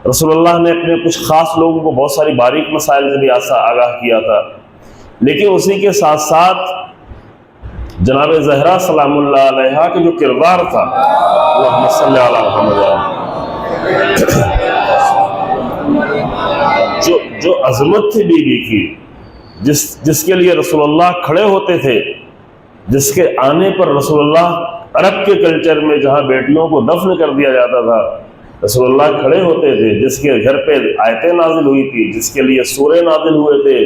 رسول اللہ نے اپنے کچھ خاص لوگوں کو بہت ساری باریک مسائل سے بھی آگاہ کیا تھا، لیکن اسی کے ساتھ ساتھ جناب زہرا سلام اللہ علیہا کے جو کردار تھا، اللہم صلی علی محمد، جو عظمت تھی بی بی کی، جس کے لیے رسول اللہ کھڑے ہوتے تھے، جس کے آنے پر رسول اللہ عرب کے کلچر میں جہاں بیٹیوں کو دفن کر دیا جاتا تھا رسول اللہ کھڑے ہوتے تھے، جس کے گھر پہ آیتیں نازل ہوئی تھی، جس کے لیے سورے نازل ہوئے تھے،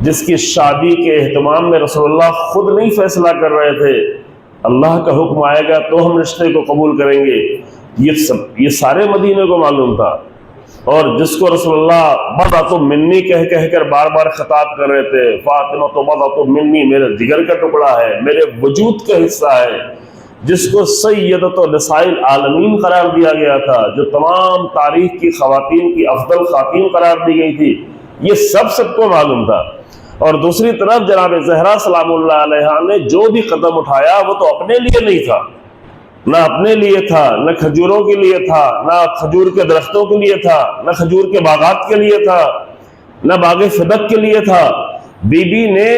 جس کی شادی کے اہتمام میں رسول اللہ خود نہیں فیصلہ کر رہے تھے، اللہ کا حکم آئے گا تو ہم رشتے کو قبول کریں گے، یہ سارے مدینے کو معلوم تھا۔ اور جس کو رسول اللہ بضعۃ منی کہہ کر بار بار خطاب کر رہے تھے، فاطمہ تو بضعۃ منی، میرے جگر کا ٹکڑا ہے، میرے وجود کا حصہ ہے، جس کو سیدۃ نساء العالمین قرار دیا گیا تھا، جو تمام تاریخ کی خواتین کی افضل خاتون قرار دی گئی تھی، یہ سب کو معلوم تھا۔ اور دوسری طرف جناب زہرا سلام اللہ علیہا نے جو بھی قدم اٹھایا وہ تو اپنے لیے نہیں تھا، نہ اپنے لیے تھا، نہ کھجوروں کے لیے تھا، نہ کھجور کے درختوں کے لیے تھا، نہ کھجور کے باغات کے لیے تھا، نہ باغ فدق کے لیے تھا۔ بی بی نے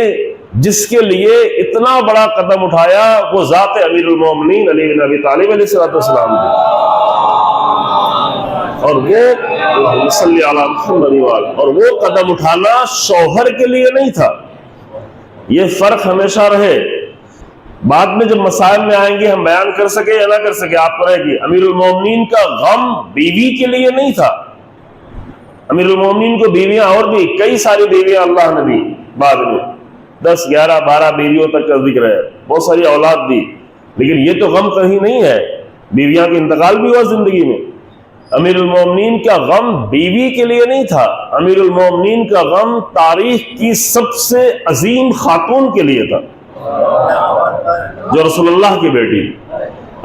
جس کے لیے اتنا بڑا قدم اٹھایا وہ ذات امیر المومنین علی بن ابی طالب علیہ السلام نے، اور وہ اللہم صلی علی محمد، اور وہ قدم اٹھانا شوہر کے لیے نہیں تھا۔ یہ فرق ہمیشہ رہے، بعد میں جب مسائل میں آئیں گے ہم بیان کر سکے یا نہ کر سکے آپ کو رہے گی، امیر المومنین کا غم بیوی کے لیے نہیں تھا۔ امیر المومنین کو بیویاں اور بھی کئی ساری بیویاں اللہ نے دی، بعد میں 10 11 12 بیویوں تک کا ذکر ہے، بہت ساری اولاد دی، لیکن یہ تو غم کہیں نہیں ہے، بیویاں کا انتقال بھی ہوا زندگی میں۔ امیر المومنین کا غم بیوی کے لیے نہیں تھا، امیر المومنین کا غم تاریخ کی سب سے عظیم خاتون کے لیے تھا، جو رسول اللہ کی بیٹی۔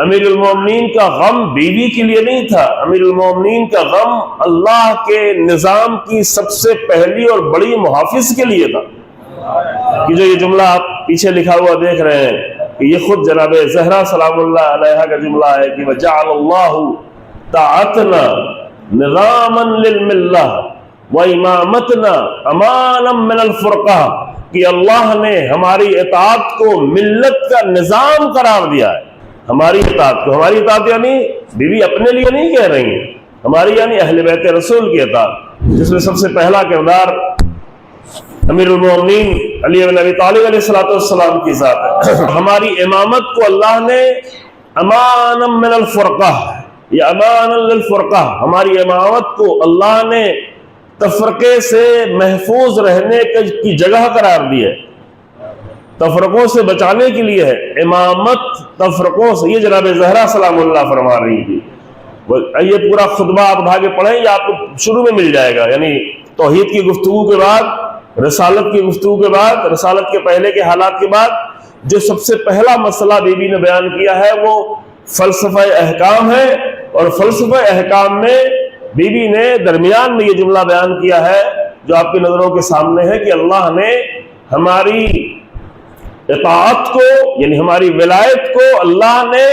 امیر المومنین کا غم بیوی کے لیے نہیں تھا، امیر المومنین کا غم اللہ کے نظام کی سب سے پہلی اور بڑی محافظ کے لیے تھا، کہ جو یہ جملہ آپ پیچھے لکھا ہوا دیکھ رہے ہیں کہ یہ خود جناب زہرا سلام اللہ علیہا کا جملہ ہے کہ وَجَعَلَ اللَّهُ طَاعَتْنَا نِظَامًا لِلْمِلَّةِ وَإِمَامَتْنَا أَمَانًا مِنَ الْفُرْقَةِ، کہ اللہ نے ہماری اطاعت کو ملت کا نظام قرار دیا ہے۔ ہماری اطاعت کو، ہماری اطاعت یعنی بیوی اپنے لیے نہیں کہہ رہی ہیں، ہماری یعنی اہل بیت رسول کی اطاعت، جس میں سب سے پہلا کردار امیر المومنین علی بن ابی طالب علیہ السلام کی ذات ہے۔ ہماری امامت کو اللہ نے امانا من الفرقہ یا امانا للفرقہ، ہماری امامت کو اللہ نے تفرقے سے محفوظ رہنے کی جگہ قرار دی ہے، تفرقوں سے بچانے کے لیے ہے امامت، تفرقوں سے۔ یہ جناب زہرا سلام اللہ فرما رہی تھی۔ یہ پورا خطبہ آپ اٹھا کے پڑھیں، یہ آپ کو شروع میں مل جائے گا، یعنی توحید کی گفتگو کے بعد، رسالت کی گفتگو کے بعد، رسالت کے پہلے کے حالات کے بعد جو سب سے پہلا مسئلہ بی بی نے بیان کیا ہے وہ فلسفہ احکام ہے، اور فلسفہ احکام میں بی بی نے درمیان میں یہ جملہ بیان کیا ہے جو آپ کی نظروں کے سامنے ہے کہ اللہ نے ہماری اطاعت کو، یعنی ہماری ولایت کو اللہ نے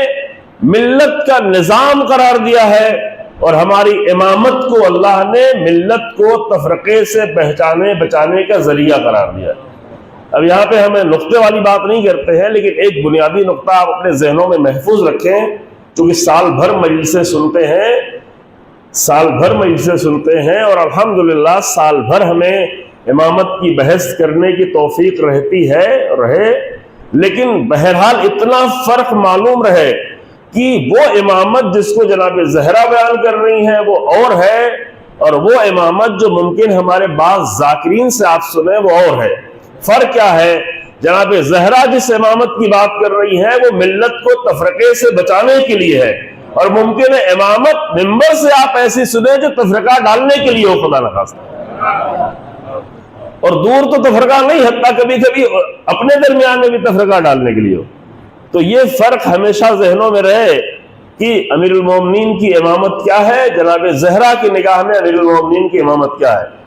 ملت کا نظام قرار دیا ہے، اور ہماری امامت کو اللہ نے ملت کو تفرقے سے بچانے کا ذریعہ قرار دیا ہے۔ اب یہاں پہ ہمیں نقطے والی بات نہیں کرتے ہیں، لیکن ایک بنیادی نقطہ آپ اپنے ذہنوں میں محفوظ رکھیں، چونکہ سال بھر مجلسیں سنتے ہیں اور الحمدللہ سال بھر ہمیں امامت کی بحث کرنے کی توفیق رہے، لیکن بہرحال اتنا فرق معلوم رہے کہ وہ امامت جس کو جناب زہرا بیان کر رہی ہیں وہ اور ہے، اور وہ امامت جو ممکن ہمارے بعض ذاکرین سے آپ سنیں وہ اور ہے۔ فرق کیا ہے؟ جناب زہرا جس امامت کی بات کر رہی ہیں وہ ملت کو تفرقے سے بچانے کے لیے ہے، اور ممکن ہے امامت منبر سے آپ ایسی سنیں جو تفرقہ ڈالنے کے لیے ہو، خدا نخواستہ، اور دور تو تفرقہ نہیں، حتیٰ کبھی کبھی اپنے درمیان میں بھی تفرقہ ڈالنے کے لیے ہو۔ تو یہ فرق ہمیشہ ذہنوں میں رہے کہ امیر المومنین کی امامت کیا ہے، جناب زہرا کی نگاہ میں امیر المومنین کی امامت کیا ہے۔